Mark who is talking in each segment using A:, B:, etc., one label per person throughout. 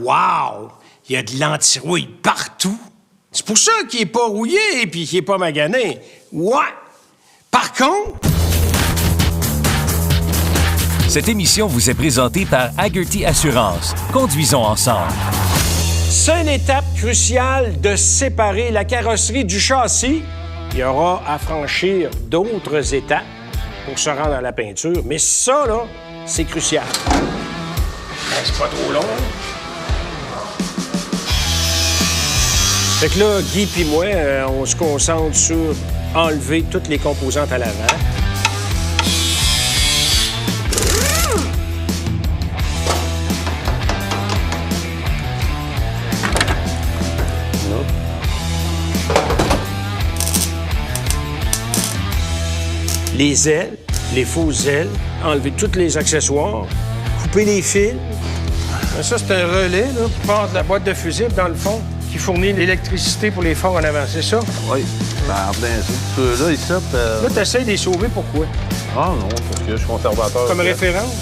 A: Wow! Il y a de l'anti-rouille partout. C'est pour ça qu'il est pas rouillé et puis qu'il est pas magané. Ouais! Par contre...
B: Cette émission vous est présentée par Hagerty Assurance. Conduisons ensemble.
A: C'est une étape cruciale de séparer la carrosserie du châssis. Il y aura à franchir d'autres étapes pour se rendre à la peinture. Mais ça, là, c'est crucial. C'est pas trop long. Fait que là, Guy puis moi, on se concentre sur enlever toutes les composantes à l'avant. Les ailes, les fausses ailes, enlever tous les accessoires, couper les fils. Ça, c'est un relais là, qui part de la boîte de fusible, dans le fond, qui fournit l'électricité pour les phares en avant, c'est ça?
C: Oui, ben ça. Ceux-là, ils sortent...
A: Là, t'essayes de les sauver, pourquoi?
C: Ah non, parce que je suis conservateur.
A: Comme
C: Pierre.
A: référence?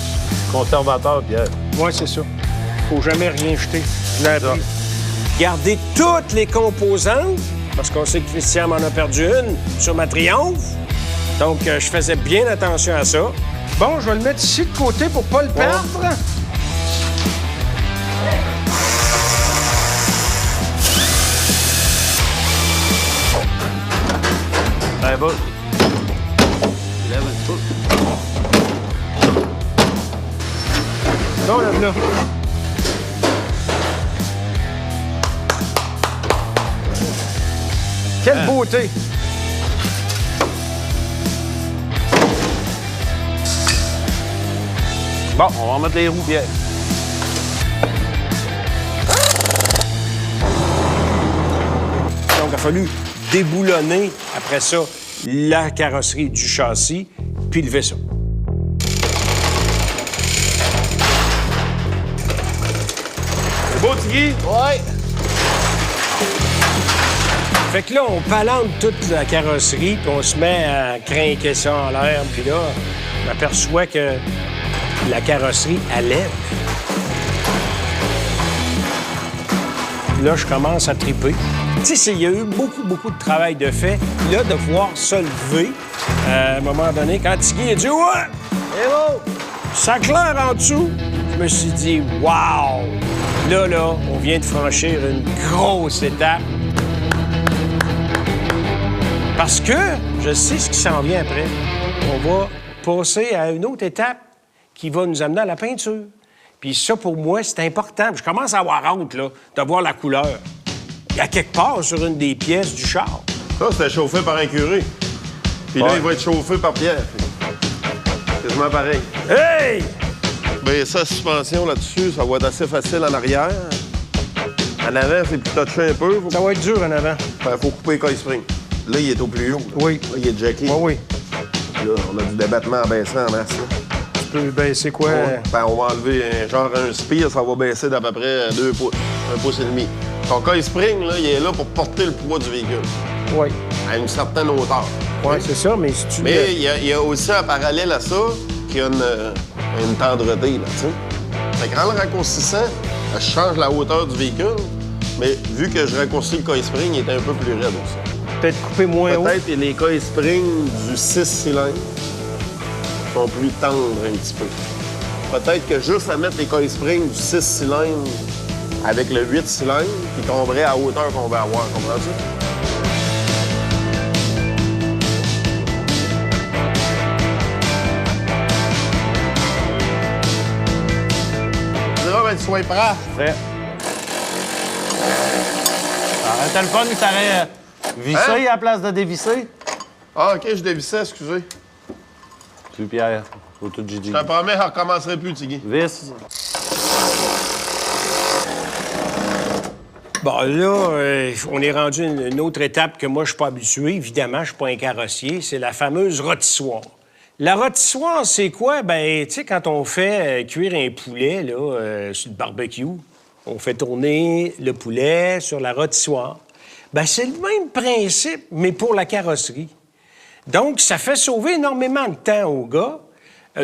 C: Conservateur, Pierre.
A: Oui, c'est ça. Faut jamais rien jeter. Je l'ai appris. Gardez toutes les composantes, parce qu'on sait que Christian m'en a perdu une sur ma Triomphe. Donc, je faisais bien attention à ça. Bon, je vais le mettre ici de côté pour pas le perdre.
C: Ben, va. Lève un peu.
A: Non, là. Quelle beauté!
C: Bon, on va remettre les roues, Pierre.
A: Donc, il a fallu déboulonner, après ça, la carrosserie du châssis, puis lever ça.
C: C'est beau, Tigui?
D: Ouais.
A: Fait que là, on palante toute la carrosserie, puis on se met à crinquer ça en l'air, puis là, on aperçoit que la carrosserie, elle lève. Puis là, je commence à triper. Tu sais, il y a eu beaucoup de travail de fait. Puis là, de voir se lever, à un moment donné, quand Tigui a dit « Ouais! Hello! Ça claire en dessous! » Je me suis dit « Wow! » Là, on vient de franchir une grosse étape. Parce que je sais ce qui s'en vient après. On va passer à une autre étape qui va nous amener à la peinture. Puis ça, pour moi, c'est important. Je commence à avoir hâte, là, de voir la couleur. Il y a quelque part sur une des pièces du char.
E: Ça, c'était chauffé par un curé. Puis là, il va être chauffé par Pierre. C'est quasiment pareil.
A: Hey!
E: Bien, sa suspension là-dessus, ça va être assez facile en arrière. En avant, c'est plus touché un peu.
A: Ça va être dur en avant.
E: Faut couper le coil spring. Là, il est au plus haut.
A: Oui.
E: Là, il est jacké.
A: Oui.
E: Là, on a du débattement à baisser en masse. Là.
A: Tu peux baisser quoi?
E: Ben, on va enlever un spear, ça va baisser d'à peu près 2 pouces, 1,5 pouce. Ton coil spring, là, il est là pour porter le poids du véhicule.
A: Oui.
E: À une certaine hauteur.
A: Oui, c'est ça, mais si tu...
E: Mais il y a aussi un parallèle à ça qui a une tendreté, là, tu sais. Fait qu'en le raccourcissant, je change la hauteur du véhicule, mais vu que je raccourcis le coil spring, il est un peu plus raide aussi.
A: Peut-être couper moins haut.
E: Peut-être que les coils spring du 6 cylindres sont plus tendres un petit peu. Peut-être que juste à mettre les coils spring du 6 cylindres avec le 8 cylindres, qui tomberait à hauteur qu'on va avoir, comprends-tu? Tu sois prêt.
C: Prêt. T'as le fun que t'aurais vissé à la place de dévisser?
E: Ah, OK, je dévissais, excusez.
C: Tu, Pierre, faut tout Gigi.
E: Je te promets, je ne recommencerai plus, Tigui.
C: Vis.
A: Bon, là, on est rendu à une autre étape que moi, je suis pas habitué. Évidemment, je suis pas un carrossier. C'est la fameuse rôtissoire. La rôtissoire, c'est quoi? Ben, tu sais, quand on fait cuire un poulet, là, sur le barbecue, on fait tourner le poulet sur la rôtissoire. Ben, c'est le même principe, mais pour la carrosserie. Donc, ça fait sauver énormément de temps aux gars.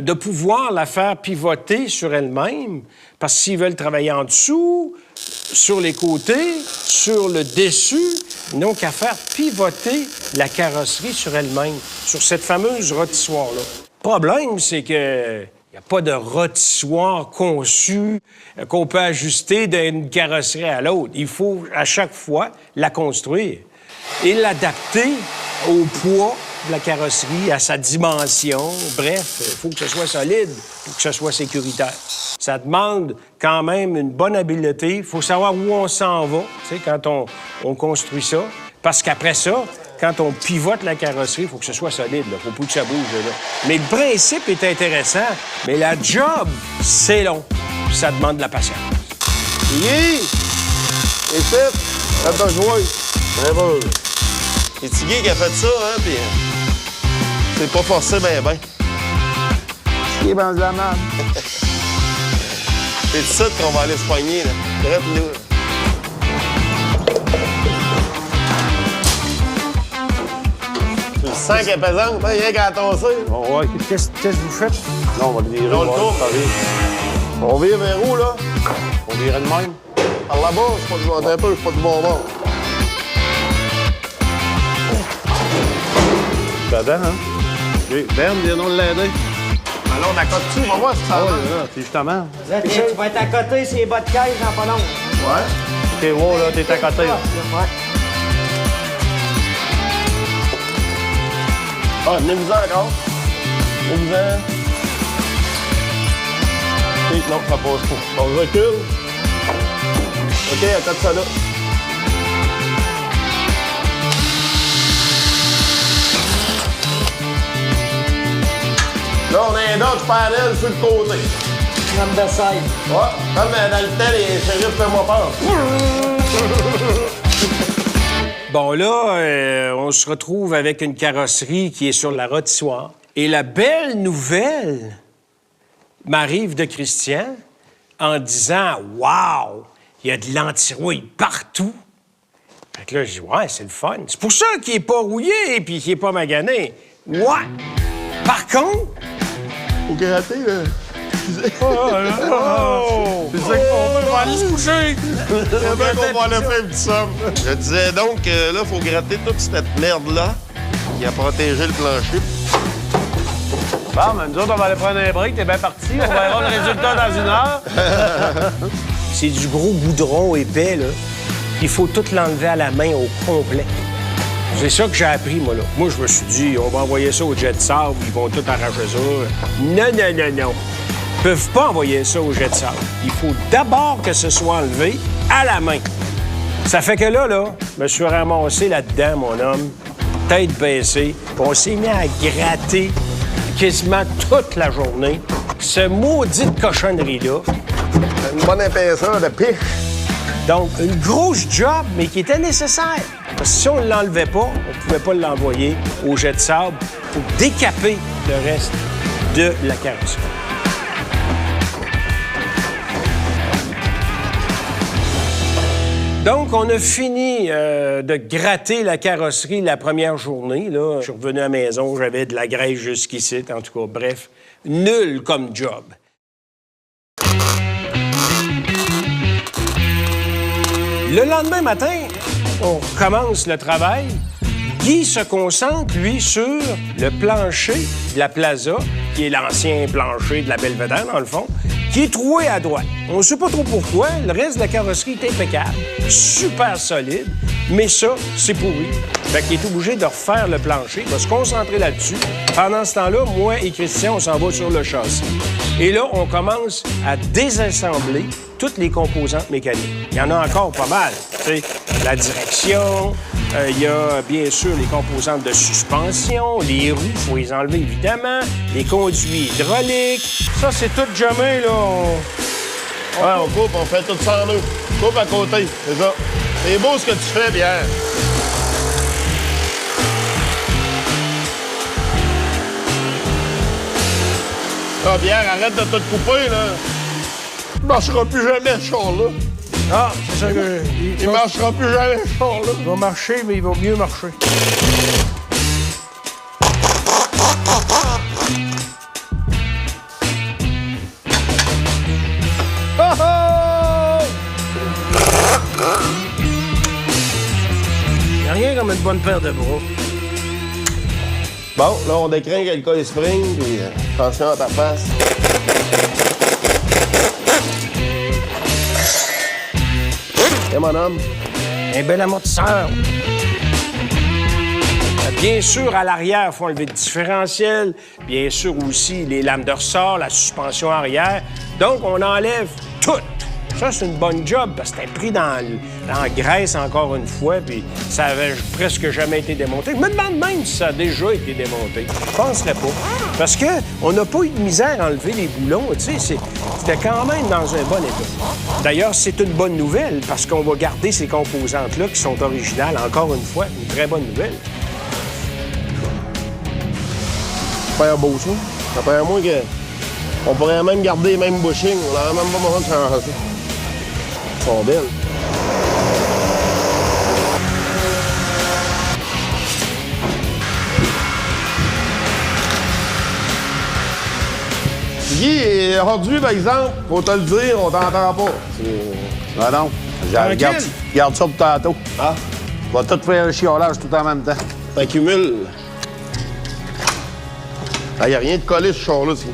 A: de pouvoir la faire pivoter sur elle-même, parce que s'ils veulent travailler en dessous, sur les côtés, sur le dessus, ils n'ont qu'à faire pivoter la carrosserie sur elle-même, sur cette fameuse rôtissoire-là. Le problème, c'est que il n'y a pas de rôtissoir conçu qu'on peut ajuster d'une carrosserie à l'autre. Il faut, à chaque fois, la construire et l'adapter au poids de la carrosserie, à sa dimension. Bref, il faut que ce soit solide pour que ce soit sécuritaire. Ça demande quand même une bonne habileté. Il faut savoir où on s'en va, tu sais, quand on construit ça. Parce qu'après ça, quand on pivote la carrosserie, il faut que ce soit solide. Il ne faut pas que ça bouge, là. Mais le principe est intéressant, mais la job, c'est long. Puis ça demande de la patience.
E: Tiggy! Et fait, ça t'a joué. Ben bon. C'est Tiggy qui a fait ça, hein, puis c'est pas forcé ben.
C: Il est dans de la merde.
E: C'est de ça qu'on va aller se pogner, là. Drette là. Tu le sens qu'elle est pesante, hein, rien qu'à tosser.
C: Bon, ouais.
A: Qu'est-ce que vous faites?
C: Non, on va le virer.
E: On le tourne. On vire vers où, là?
C: On virait de même.
E: Par là-bas, c'est pas du bon un peu, c'est pas du bon bord.
C: Dedans, hein? OK. Ben, viens nous l'aider.
E: Alors, on accote dessus, on va voir si ça va.
C: C'est justement.
D: Là, tu vas être à côté, c'est les bas de caisse dans pas long.
E: Ouais.
C: OK, wow, là, t'es à côté. Là.
D: Ouais.
E: Ah, venez-vous-en encore. Venez-vous-en. OK, non, ça passe pas. On recule. OK, accote ça là. Là, on a un d'autres parallèles sur le côté.
D: Number side.
E: Ouais, comme dans le temps, les shérifs font-moi peur.
A: Bon, là, on se retrouve avec une carrosserie qui est sur la rôtissoire. Et la belle nouvelle m'arrive de Christian en disant « Wow! Il y a de l'antirouille partout! » Fait que là, je dis « Ouais, c'est le fun. C'est pour ça qu'il est pas rouillé et puis qu'il est pas magané. » Ouais! Par contre...
E: Faut gratter, là.
A: Oh! C'est ça qu'on va aller se coucher!
E: C'est bien qu'on va le faire une petite somme. Je disais donc que là, faut gratter toute cette merde-là qui a protégé le plancher.
C: Bon, mais nous autres, on va aller prendre un break. T'es bien parti. On verra le résultat dans 1 heure.
A: C'est du gros goudron épais, là. Il faut tout l'enlever à la main au complet. C'est ça que j'ai appris, moi, là. Moi, je me suis dit, on va envoyer ça au jet de sable, ils vont tout arracher ça. Non. Ils peuvent pas envoyer ça au jet de sable. Il faut d'abord que ce soit enlevé à la main. Ça fait que là, je me suis ramassé là-dedans, mon homme, tête baissée, puis on s'est mis à gratter quasiment toute la journée. Ce maudite cochonnerie-là.
E: Une bonne épaisseur de piche.
A: Donc, une grosse job, mais qui était nécessaire. Parce que si on ne l'enlevait pas, on ne pouvait pas l'envoyer au jet de sable pour décaper le reste de la carrosserie. Donc, on a fini de gratter la carrosserie la première journée. Là. Je suis revenu à la maison, j'avais de la graisse jusqu'ici. En tout cas, bref, nul comme job. Le lendemain matin, on commence le travail. Guy se concentre, lui, sur le plancher de la plaza, qui est l'ancien plancher de la Belvedere, dans le fond, qui est troué à droite. On ne sait pas trop pourquoi. Le reste de la carrosserie est impeccable, super solide, mais ça, c'est pourri. Fait qu'il est obligé de refaire le plancher. Il va se concentrer là-dessus. Pendant ce temps-là, moi et Christian, on s'en va sur le châssis. Et là, on commence à désassembler toutes les composantes mécaniques. Il y en a encore pas mal. Tu sais, la direction, il y a bien sûr les composantes de suspension, les roues, il faut les enlever évidemment, les conduits hydrauliques. Ça, c'est tout jamais, là.
E: Ouais, on coupe, on fait tout ça en deux. Coupe à côté, c'est ça. C'est beau ce que tu fais, Pierre. Ah, Pierre, arrête de te couper, là. Il marchera plus jamais, ce char-là.
A: Ah, c'est ça que...
E: Il marchera plus jamais, ce char-là.
A: Il va marcher, mais il va mieux marcher. Y a rien comme une bonne paire de bras.
E: Bon, là, on décringue avec le coil spring, puis attention à ta face. Et mon homme.
A: Un bel amortisseur. Bien sûr, à l'arrière, il faut enlever le différentiel. Bien sûr aussi, les lames de ressort, la suspension arrière. Donc, on enlève tout. Ça, c'est une bonne job parce que c'était pris dans la graisse encore une fois, puis ça avait presque jamais été démonté. Je me demande même si ça a déjà été démonté. Je penserais pas. Parce que on n'a pas eu de misère à enlever les boulons, tu sais. C'était quand même dans un bon état. D'ailleurs, c'est une bonne nouvelle parce qu'on va garder ces composantes-là qui sont originales, encore une fois. Une très bonne nouvelle.
E: Super beau, ça. Ça paraît à moi que on pourrait même garder les mêmes bushings. On n'aurait même pas besoin de changer ça. Ils sont belles. Guy, aujourd'hui, par exemple, faut te le dire, on t'entend pas.
C: Ah non. Garde ça pour tantôt.
E: Ah,
C: On va tout faire le chiolage tout en même temps.
E: t'accumules. Il n'y a rien de collé sur ce char-là, ici.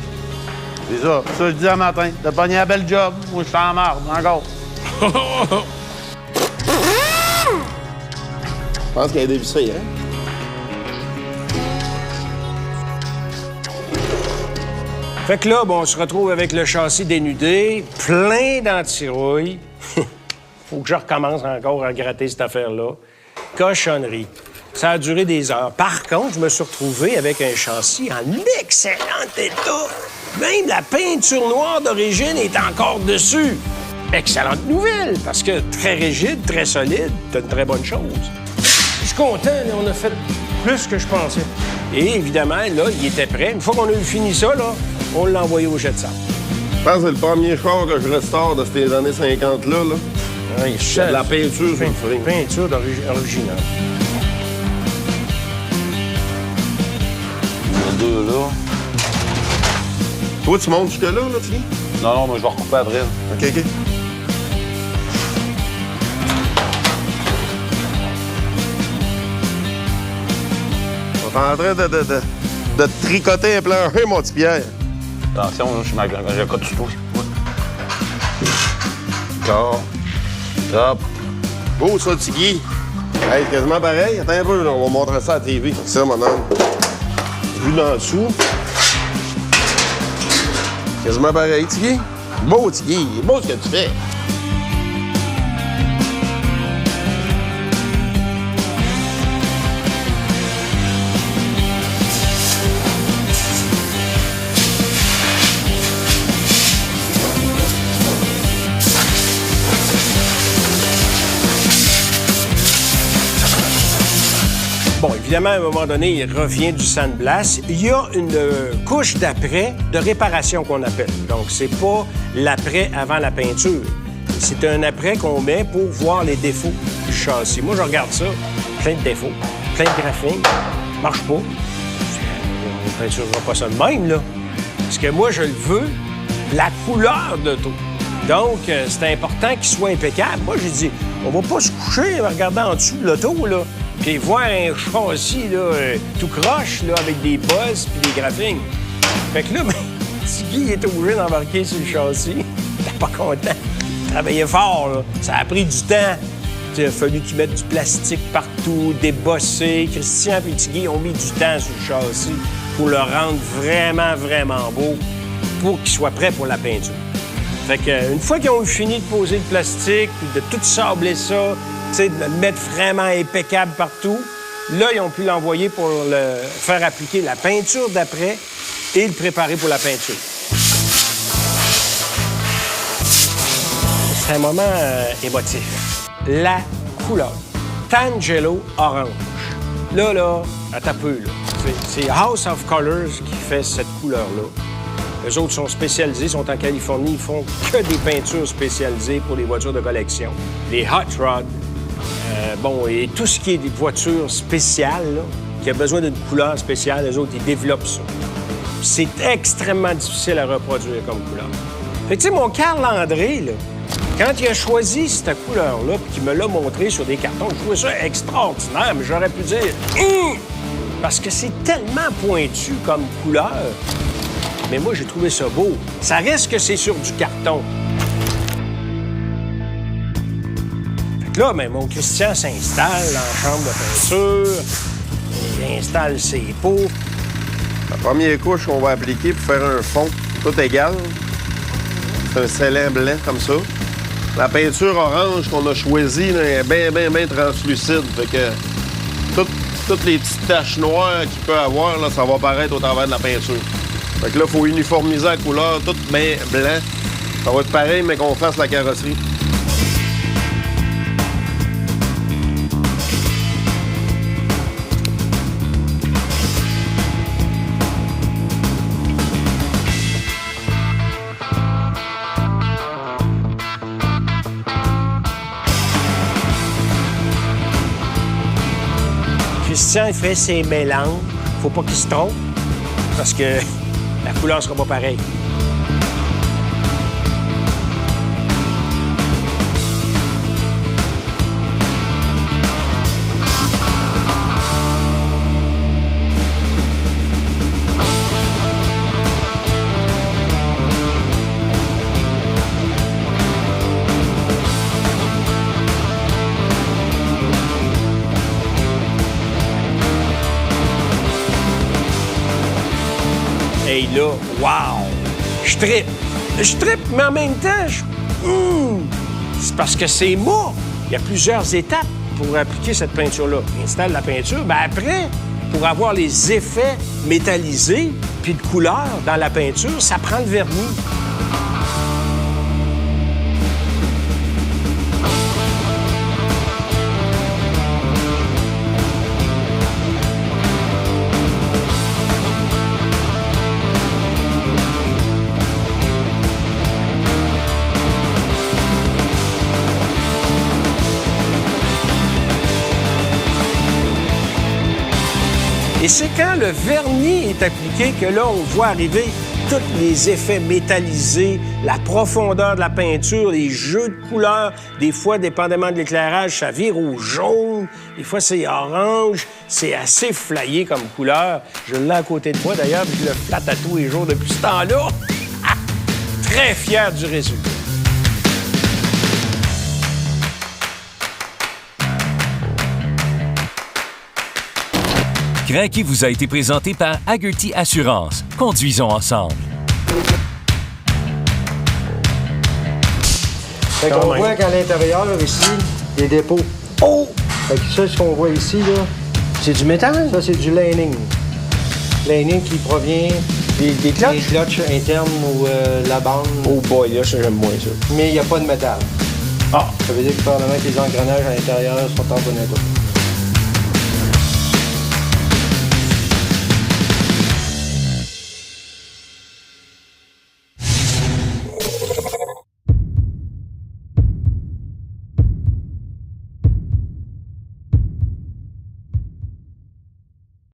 C: C'est ça. Ça, je disais matin. T'as pogné un bel job. Moi, je suis en marde, encore.
E: Je pense qu'il y a des visseries, hein?
A: Fait que là, bon, on se retrouve avec le châssis dénudé, plein d'antirouilles. Faut que je recommence encore à gratter cette affaire-là. Cochonnerie. Ça a duré des heures. Par contre, je me suis retrouvé avec un châssis en excellent état. Même la peinture noire d'origine est encore dessus. Excellente nouvelle, parce que très rigide, très solide, c'est une très bonne chose. Je suis content, là, on a fait plus que je pensais. Et évidemment, là, il était prêt. Une fois qu'on a eu fini ça, là, on l'a envoyé au jet de sable.
E: Je pense que c'est le premier char que je restaure de ces années 50-là. Là.
A: Oui,
E: De la peinture sur le frein.
A: Peinture originale.
C: Les deux, là.
E: Toi, tu montes jusque-là, là, tu dis?
C: Non, non, mais je vais recouper après. Là.
E: OK, OK. On est en train de te tricoter un plancher, mon petit Pierre.
C: Attention, là, je cote sur toi.
E: D'accord.
C: Hop.
E: Beau, ça, Tigui. Hey, c'est quasiment pareil. Attends un peu, là, on va montrer ça à la TV. Ça, mon homme. Vu d'en dessous. Quasiment pareil, Tigui. Beau, Tigui. Beau ce que tu fais.
A: Bon, évidemment, à un moment donné, il revient du sandblast. Il y a une couche d'après de réparation qu'on appelle. Donc, c'est pas l'après avant la peinture. C'est un après qu'on met pour voir les défauts du châssis. Moi, je regarde ça, plein de défauts, plein de graphiques, marche pas. On ne peinturera pas ça de même, là. Parce que moi, je le veux, la couleur de l'auto. Donc, c'est important qu'il soit impeccable. Moi, j'ai dit, on va pas se coucher en regardant en dessous de l'auto, là. Puis voir un châssis, là, tout croche, là, avec des bosses puis des graphines. Fait que là, ben, Tigui est obligé d'embarquer sur le châssis. Il était pas content. Il travaillait fort, là. Ça a pris du temps. Il a fallu qu'ils mettent du plastique partout, débosser. Christian et Tigui ont mis du temps sur le châssis pour le rendre vraiment, vraiment beau pour qu'il soit prêt pour la peinture. Fait que, une fois qu'ils ont fini de poser le plastique, puis de tout sabler ça, de le mettre vraiment impeccable partout, là, ils ont pu l'envoyer pour le faire appliquer la peinture d'après et le préparer pour la peinture. C'est un moment émotif. La couleur. Tangelo orange. Là, attends un peu, là. C'est House of Colors qui fait cette couleur-là. Eux autres sont spécialisés, sont en Californie, ils font que des peintures spécialisées pour les voitures de collection. Les hot rods, et tout ce qui est des voitures spéciales, là, qui a besoin d'une couleur spéciale, eux autres, ils développent ça. C'est extrêmement difficile à reproduire comme couleur. Fait que, tu sais, mon Carl André, là, Quand il a choisi cette couleur-là, puis qu'il me l'a montré sur des cartons, je trouvais ça extraordinaire, mais j'aurais pu dire parce que c'est tellement pointu comme couleur. Mais moi, j'ai trouvé ça beau. Ça reste que c'est sur du carton. Fait que là, ben, mon Christian s'installe dans la chambre de peinture. Il installe ses pots.
E: La première couche qu'on va appliquer pour faire un fond, tout égal. C'est un scellant blanc comme ça. La peinture orange qu'on a choisie là, est bien translucide. Fait que toutes les petites taches noires qu'il peut avoir, là, ça va apparaître au travers de la peinture. Fait que là, il faut uniformiser la couleur, tout bien blanc. Ça va être pareil, mais qu'on fasse la carrosserie.
A: Christian, il fait ses mélanges. Faut pas qu'il se trompe, parce que la couleur sera pas pareille. Et là, wow! Je trippe. Je trippe, mais en même temps, c'est parce que c'est moi. Il y a plusieurs étapes pour appliquer cette peinture-là. Il installe la peinture, bien après, pour avoir les effets métallisés puis de couleur dans la peinture, ça prend le vernis. Et c'est quand le vernis est appliqué que là, on voit arriver tous les effets métallisés, la profondeur de la peinture, les jeux de couleurs. Des fois, dépendamment de l'éclairage, ça vire au jaune. Des fois, c'est orange. C'est assez flayé comme couleur. Je l'ai à côté de moi, d'ailleurs, puis je le flatte à tous les jours depuis ce temps-là. Très fier du résultat.
B: Craquet vous a été présenté par Hagerty Assurance. Conduisons ensemble.
D: Fait qu'on voit qu'à l'intérieur, ici, des dépôts.
A: Oh!
D: Fait que ça, ce qu'on voit ici, là,
A: C'est du métal?
D: ça, c'est du laning. Laning qui provient
A: Des clutches?
D: des clutches internes ou la bande.
A: Oh boy, là, ça, j'aime moins ça.
D: Mais il n'y a pas de métal.
A: Ah!
D: Ça veut dire que probablement que les engrenages à l'intérieur sont en bon état.